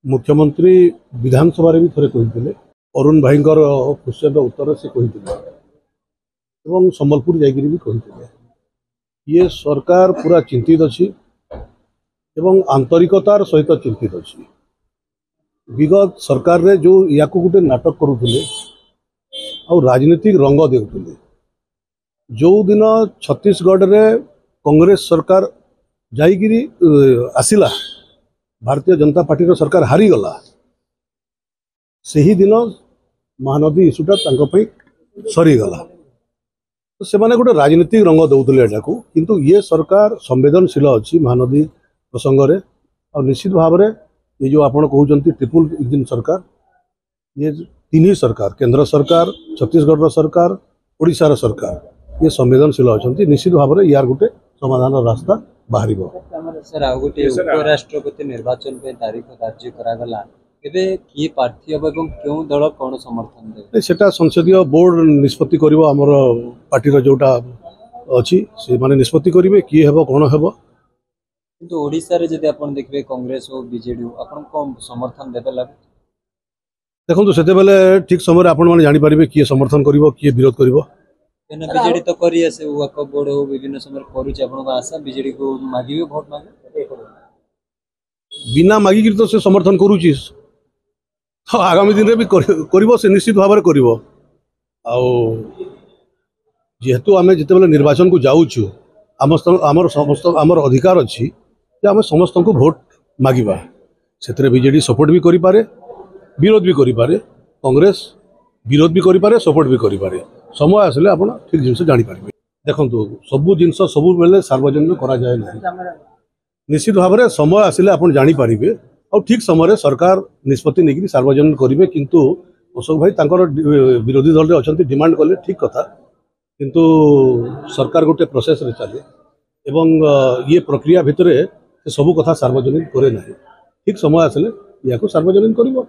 मुख्यमंत्री विधानसभा भी थे कही अरुण भाई क्वेश्चन उत्तर से कही संबलपुर जाकि भी कही ये सरकार पूरा चिंतित अच्छी एवं आंतरिकतार सहित चिंतित अच्छी। विगत सरकार रे जो या गोटे नाटक करुले आ राजनीतिक रंग देउले जो दिन छत्तीसगढ़ रे कांग्रेस सरकार जाइगिरी आसिला भारतीय जनता पार्टी रो सरकार हारीगला से ही दिन महानदी इश्यूटा सरीगला तो से माने गोटे राजनीतिक रंग दौले एटा को किंतु ये सरकार संवेदनशील अच्छी महानदी प्रसंग रे और निश्चित भाव में ये जो आपण कहते ट्रिपल इंजिन सरकार ये तीन ही सरकार केंद्र सरकार छत्तीसगढ़ सरकार ओडिशा सरकार ये संवेदनशील अच्छा निश्चित भाव में यार गोटे समाधान रास्ता बाहर। सर आ गोटे उपराष्ट्रपति निर्वाचन पे तारीख धार्य करागला एबे किए प्रार्थी अब एवं क्यों दल कौन समर्थन दे सेटा संसदीय बोर्ड निष्पत्ति करिवो हमर पार्टी जोटा अछि से माने निष्पत्ति करिवे किए हेबो कोन हेबो किंतु ओडिसा रे जदि आपण देखबे कांग्रेस और बीजेडी आपण को समर्थन देबे लागे देखो सेते बेले ठीक समय आपण माने जानि परिबे किए समर्थन करिवो किए विरोध करिवो एना बीजेडी तो करी आसे वक बोर्ड हो विभिन्न समय करूछ आपण को आशा बीजेडी को मागिबे वोट मागे बिना मागिक तो से समर्थन करूची तो आगामी दिन में भी करिवो से निश्चित भाव में करिवो जेहेतु आम जिते बेले निर्वाचन को जाऊँ आमर समस्त आमर अधिकार अच्छी आम समस्त को भोट मागिबा से बीजेडी सपोर्ट भी करि पारे विरोध भी करि पारे कांग्रेस विरोध भी करि पारे सपोर्ट भी करि पारे समय आसले आप ठीक जिन जानी पारे। देखो सबू जिन सब बेले सार्वजनिक करा जाए ना निश्चित भाव में समय आसले आप जानी पारे और ठीक समय सरकार निष्पत्ति नहीं सार्वजनिक करेंगे किंतु अशोक भाई तांकर विरोधी दल रे अच्छा डिमांड कले ठीक कथा किंतु सरकार गोटे प्रोसेस रे चले एवं ये प्रक्रिया भितर सबू कथा सार्वजनिक करे ना ठीक समय आसले या सार्वजनिक करिवो।